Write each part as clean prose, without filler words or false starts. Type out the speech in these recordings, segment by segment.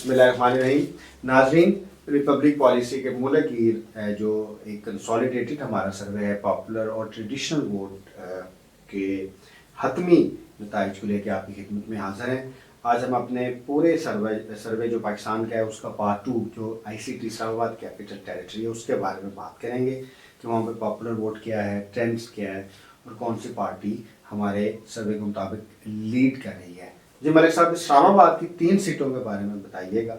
बिस्मिल्लाहिर्रहमानिर्रहीम। नाज़रीन, Republic policy के मुल्क जो एक कंसोलिडेटेड हमारा सर्वे है पॉपुलर और ट्रेडिशनल वोट के हतमी नताइज को लेकर आपकी खिदमत में हाज़िर हैं। आज हम अपने पूरे सर्वे जो पाकिस्तान का है उसका पार्ट 2 जो ICT इस्लामाबाद कैपिटल टेरिटरी है उसके बारे में बात करेंगे कि वहाँ पे पॉपुलर वोट क्या है, ट्रेंड्स क्या है और कौन सी पार्टी हमारे सर्वे के मुताबिक लीड कर रही है। जी मलिक साहब, इस्लामाबाद की 3 सीटों के बारे में बताइएगा।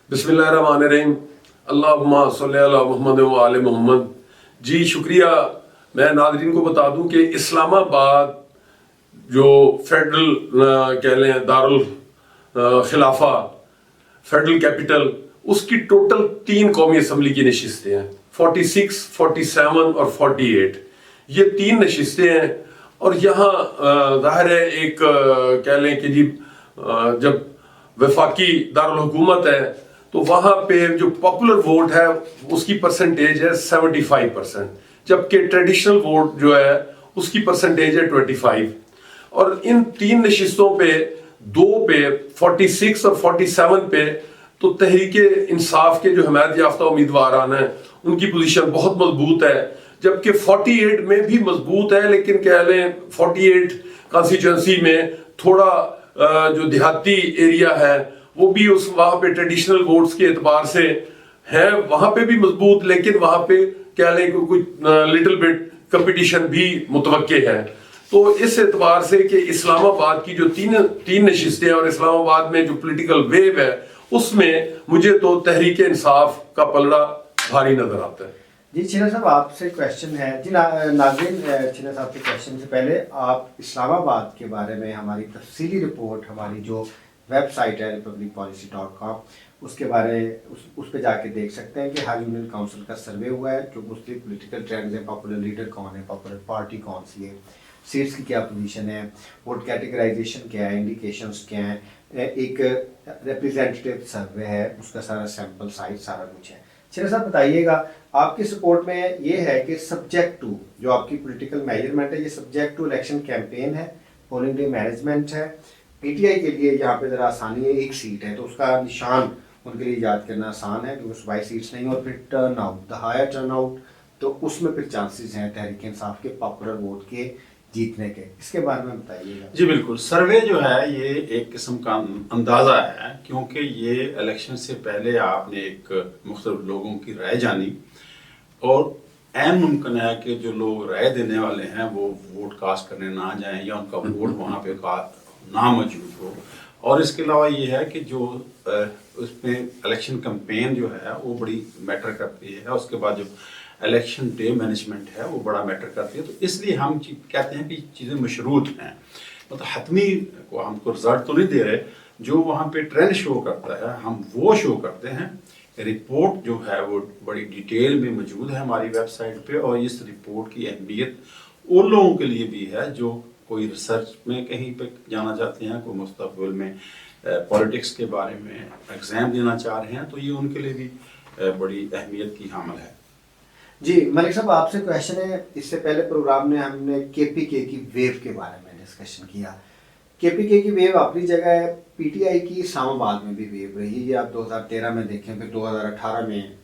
बिस्मिल्लाहिर्रहमानिर्रहीम, अल्लाहुम्मा सल्ली अला मुहम्मद व आले मुहम्मद। जी शुक्रिया। मैं नाज़रीन को बता दूं कि इस्लामाबाद जो फेडरल कह लें दारुल खिलाफा फेडरल कैपिटल, उसकी टोटल 3 कौमी असम्बली की नशिस्तें हैं, 46, 47 और 48। ये 3 नशिस्तें हैं और यहाँ ज़ाहिर है एक कह लें कि जी जब वफाकी दारुल हुकूमत है तो वहाँ पे जो पॉपुलर वोट है उसकी परसेंटेज है 75%, जबकि ट्रेडिशनल वोट जो है उसकी परसेंटेज है 25। और इन 3 नशिस्तों पे 2 पे 46 और 47 पे तो तहरीके इंसाफ के जो हमायत याफ्ता उम्मीदवारान हैं उनकी पोजीशन बहुत मजबूत है, जबकि 48 में भी मजबूत है, लेकिन कह लें 48 कॉन्स्टिट्यूंसी में थोड़ा जो देहाती एरिया है वो भी उस वहाँ पे ट्रेडिशनल वोट्स के एतबार से है, वहाँ पे भी मजबूत, लेकिन वहाँ पे कह लें कि कुछ लिटिल बिट कंपटीशन भी मुतवक्के है। तो इस एतबार से कि इस्लामाबाद की जो तीन नशिस्तें और इस्लामाबाद में जो पॉलिटिकल वेव है उसमें मुझे तो तहरीक इंसाफ का पलड़ा भारी नजर आता है। जी छिना साहब, आपसे क्वेश्चन है। जी नाज़रीन, छिना साहब के क्वेश्चन से पहले आप इस्लामाबाद के बारे में हमारी तफसीली रिपोर्ट हमारी जो वेबसाइट है republicpolicy.com उसके बारे उस पे जाके देख सकते हैं कि हर यूनियन काउंसिल का सर्वे हुआ है, जो मुख्तलिफ पॉलिटिकल ट्रेंड्स हैं, पॉपुलर लीडर कौन है, पॉपुलर पार्टी कौन सी है, सीट्स की क्या पोजीशन है, वोट कैटेगराइजेशन क्या है, इंडिकेशंस क्या हैं, एक रिप्रेजेंटेटिव सर्वे है, उसका सारा सैंपल साइज सारा कुछ है। छिना साहब बताइएगा, आपकी सपोर्ट में ये है कि सब्जेक्ट टू जो आपकी पॉलिटिकल मेजरमेंट है ये सब्जेक्ट टू इलेक्शन कैंपेन है, पोलिंग डे मैनेजमेंट है। PTI के लिए यहाँ पे ज़रा आसानी है, 1 सीट है तो उसका निशान उनके लिए याद करना आसान है क्योंकि 22 सीट्स नहीं, और फिर turn out the higher turn out तो उसमें फिर चांसेस हैं तहरीक इंसाफ के पॉपुलर वोट के जीतने के। इसके बारे में बताइएगा। जी बिल्कुल, सर्वे जो है ये एक किस्म का अंदाज़ा है, क्योंकि ये इलेक्शन से पहले आपने एक मुख्तलिफ लोगों की राय जानी और ऐन मुमकिन है कि जो लोग राय देने वाले हैं वो वोट कास्ट करने ना जाएं या उनका वोट वहाँ पे ना मौजूद हो। और इसके अलावा ये है कि जो उसमें इलेक्शन कैंपेन जो है वो बड़ी मैटर करती है, उसके बाद जो इलेक्शन डे मैनेजमेंट है वो बड़ा मैटर करती है। तो इसलिए हम कहते हैं कि चीज़ें मशरूत हैं, मतलब हतमी को हमको रिजल्ट तो नहीं दे रहे, जो वहाँ पे ट्रेंड शो करता है हम वो शो करते हैं। रिपोर्ट जो है वो बड़ी डिटेल में मौजूद है हमारी वेबसाइट पे, और इस रिपोर्ट की अहमियत उन लोगों के लिए भी है जो कोई रिसर्च में कहीं पे जाना चाहते हैं, कोई मुस्तकबिल में पॉलिटिक्स के बारे में एग्ज़ाम देना चाह रहे हैं, तो ये उनके लिए भी बड़ी अहमियत की हामिल है। जी मलिक साहब, आपसे क्वेश्चन है, इससे पहले प्रोग्राम में हमने KPK की वेव के बारे में डिस्कशन किया। KPK की वेव अपनी जगह है, PTI की इस्लामाबाद में भी वेव रही है। आप 2013 में देखें, फिर 2018 में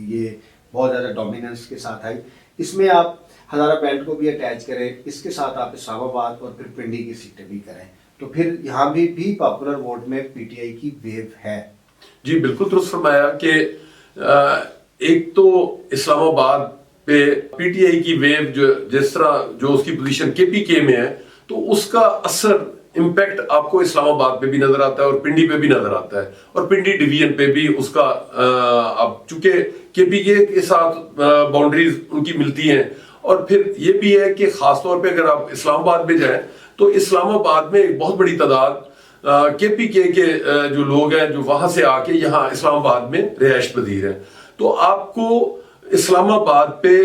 ये बहुत ज़्यादा डोमिनेंस के साथ आई। इसमें आप हज़ारा बेल्ट को भी अटैच करें, इसके साथ आप इस्लामाबाद और फिर पिंडी की सीटें भी करें, तो फिर यहाँ भी पॉपुलर वोट में PTI की वेव है। जी बिल्कुल दुरुस्त फरमाया कि एक तो इस्लामाबाद पे PTI की वेव जो जिस तरह जो उसकी पोजीशन KPK में है तो उसका असर इम्पैक्ट आपको इस्लामाबाद पे भी नजर आता है और पिंडी पे भी नजर आता है, और पिंडी डिवीजन पे भी उसका अब चूंकि KPK के साथ बाउंड्रीज उनकी मिलती हैं, और फिर ये भी है कि खासतौर पे अगर आप इस्लामाबाद में जाएं तो इस्लामाबाद में एक बहुत बड़ी तादाद KPK के जो लोग हैं जो वहां से आके यहाँ इस्लामाबाद में रिहाइश पजीर हैं, तो आपको इस्लामाबाद पे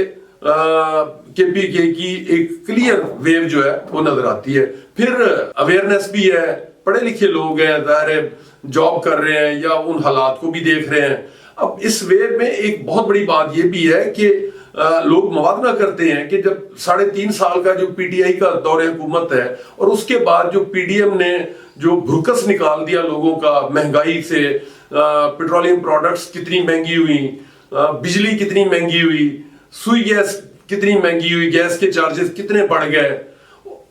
KPK की एक क्लियर वेव जो है वो नजर आती है। फिर अवेयरनेस भी है, पढ़े लिखे लोग हैं, ज़ाहिर है जॉब कर रहे हैं या उन हालात को भी देख रहे हैं। अब इस वेव में एक बहुत बड़ी बात ये भी है कि लोग मवादना करते हैं कि जब 3.5 साल का जो पीटीआई का दौर हुकूमत है और उसके बाद जो पीडीएम ने जो भुरकस निकाल दिया लोगों का महंगाई से, पेट्रोलियम प्रोडक्ट्स कितनी महंगी हुई, बिजली कितनी महंगी हुई, सुई गैस कितनी महंगी हुई, गैस के चार्जेस कितने बढ़ गए,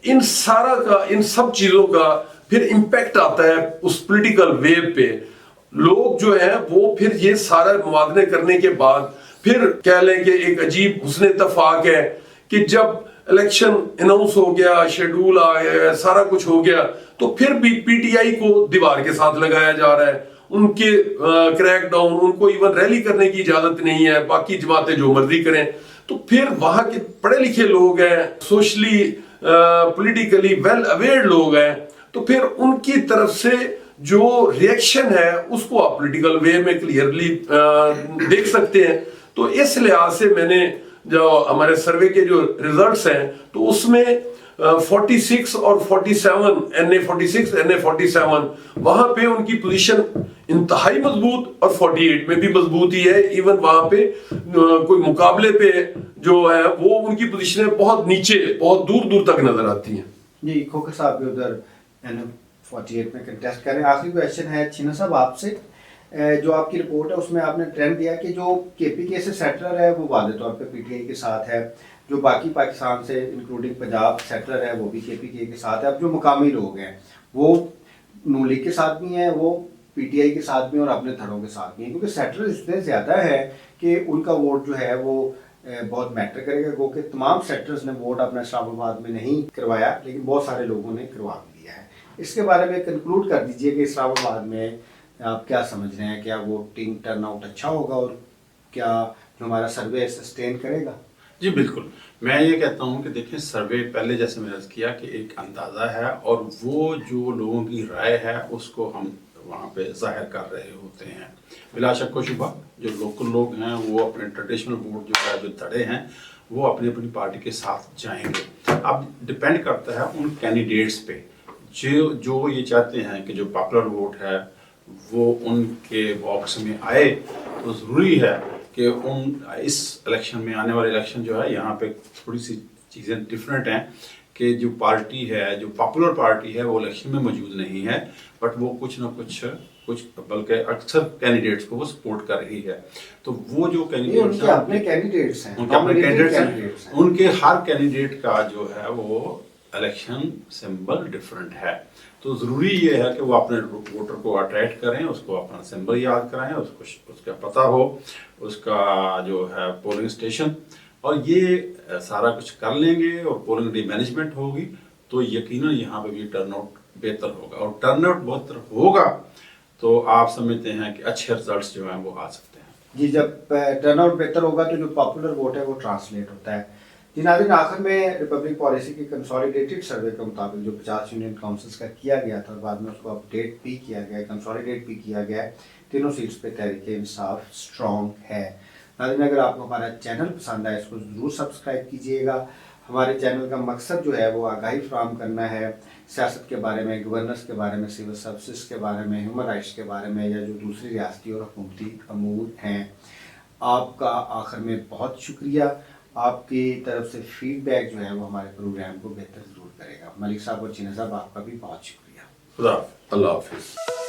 इन सब चीजों का फिर इम्पैक्ट आता है उस पॉलिटिकल वेव पे। लोग जो है वो फिर ये सारा मुवादने करने के बाद फिर कह लें कि एक अजीब हुस्न इत्तफाक है कि जब इलेक्शन अनाउंस हो गया, शेड्यूल आ गया, सारा कुछ हो गया, तो फिर भी पीटीआई को दीवार के साथ लगाया जा रहा है। उनके क्रैक डाउन, उनको इवन रैली करने की इजाजत नहीं है, बाकी जमातें जो मर्जी करें। तो फिर वहां के पढ़े लिखे लोग हैं, सोशली पॉलिटिकली वेल अवेयर लोग हैं, तो फिर उनकी तरफ से जो रिएक्शन है उसको आप पॉलिटिकल वे में क्लियरली देख सकते हैं। तो इस लिहाज से मैंने जो हमारे सर्वे के जो रिजल्ट्स हैं तो उसमें 46 और 47, NA46 NA47 वहां पे उनकी पोजीशन इंतहाई मजबूत और 48 में भी मजबूत ही है। इवन वहां पे कोई मुकाबले पे जो है वो उनकी पोजीशनें बहुत नीचे, बहुत दूर दूर तक नजर आती हैं। जी, खोखर साहब भी उधर NA48 में कंटेस्ट करें। आखिरी क्वेश्चन है छीना साहब आपसे, जो आपकी रिपोर्ट है उसमें आपने ट्रेंड दिया कि जो KPK से सेटलर है वो वादे तौर पे PTI के साथ है, जो बाकी पाकिस्तान से इंक्लूडिंग पंजाब सेटलर है वो भी KPK के साथ है। अब जो मुकामी लोग हैं वो नून लीग के साथ भी हैं, वो PTI के साथ भी और अपने धड़ों के साथ भी हैं, क्योंकि सेटलर इतने ज़्यादा है कि उनका वोट जो है वो बहुत मैटर करेगा। गो के तमाम सेक्टर्स ने वोट अपना इस्लामाबाद में नहीं करवाया, लेकिन बहुत सारे लोगों ने करवा भी दिया है। इसके बारे में कंक्लूड कर दीजिए कि इस्लामाबाद में आप क्या समझ रहे हैं, क्या वोटिंग टर्नआउट अच्छा होगा और क्या जो हमारा सर्वे सस्टेन करेगा? जी बिल्कुल, मैं ये कहता हूँ कि देखें, सर्वे पहले जैसे मैंने अर्ज किया कि एक अंदाज़ा है और वो जो लोगों की राय है उसको हम वहाँ पे जाहिर कर रहे होते हैं। बिला शक व शुबा जो लोकल लोग हैं वो अपने ट्रेडिशनल वोट जो है, जो धड़े हैं, वो अपनी अपनी पार्टी के साथ जाएंगे। अब डिपेंड करता है उन कैंडिडेट्स पे जो ये चाहते हैं कि जो पॉपुलर वोट है वो उनके बॉक्स में आए। तो ज़रूरी है कि इस इलेक्शन में, आने वाले इलेक्शन जो है, यहाँ पे थोड़ी सी चीज़ें डिफरेंट हैं कि जो पार्टी है, जो पॉपुलर पार्टी है, वो इलेक्शन में मौजूद नहीं है, बट वो कुछ ना कुछ बल्कि अक्सर कैंडिडेट्स को वो सपोर्ट कर रही है। तो वो जो कैंडिडेट्स उनके अपने कैंडिडेट्स हैं, उनके हर कैंडिडेट का जो है वो इलेक्शन सिंबल डिफरेंट है। तो ज़रूरी ये है कि वो अपने वोटर को अट्रैक्ट करें, उसको अपना सिंबल याद कराएं, उसको उसका पता हो, उसका जो है पोलिंग स्टेशन, और ये सारा कुछ कर लेंगे और पोलिंग डे मैनेजमेंट होगी तो यकीनन यहाँ पे भी टर्नआउट बेहतर होगा। और टर्नआउट बेहतर होगा तो आप समझते हैं कि अच्छे रिजल्ट्स जो हैं वो आ सकते हैं। जी, जब टर्नआउट बेहतर होगा तो जो पॉपुलर वोट है वो ट्रांसलेट होता है। जी नाज़रीन, आखिर में रिपब्लिक पॉलिसी की कंसोलिडेटेड सर्वे के मुताबिक जो 50 यूनियन काउंसिल्स का किया गया था और बाद में उसको अपडेट भी किया गया है, कंसोलिडेट भी किया गया है, तीनों सीट्स पे तहरीक-ए-इंसाफ स्ट्रॉन्ग है। नाज़रीन, अगर आपको हमारा चैनल पसंद आए इसको ज़रूर सब्सक्राइब कीजिएगा। हमारे चैनल का मकसद जो है वो आगाही फराहम करना है सियासत के बारे में, गवर्नेंस के बारे में, सिविल सर्विसेज के बारे में, ह्यूमन राइट्स के बारे में, या जो दूसरी रियासती और हुकूमती अमूर हैं। आपका आखिर में बहुत शुक्रिया। आपकी तरफ से फीडबैक जो है वो हमारे प्रोग्राम को बेहतर ज़रूर करेगा। मलिक साहब और चीना साहब, आपका भी बहुत शुक्रिया। अल्लाह हाफिज़।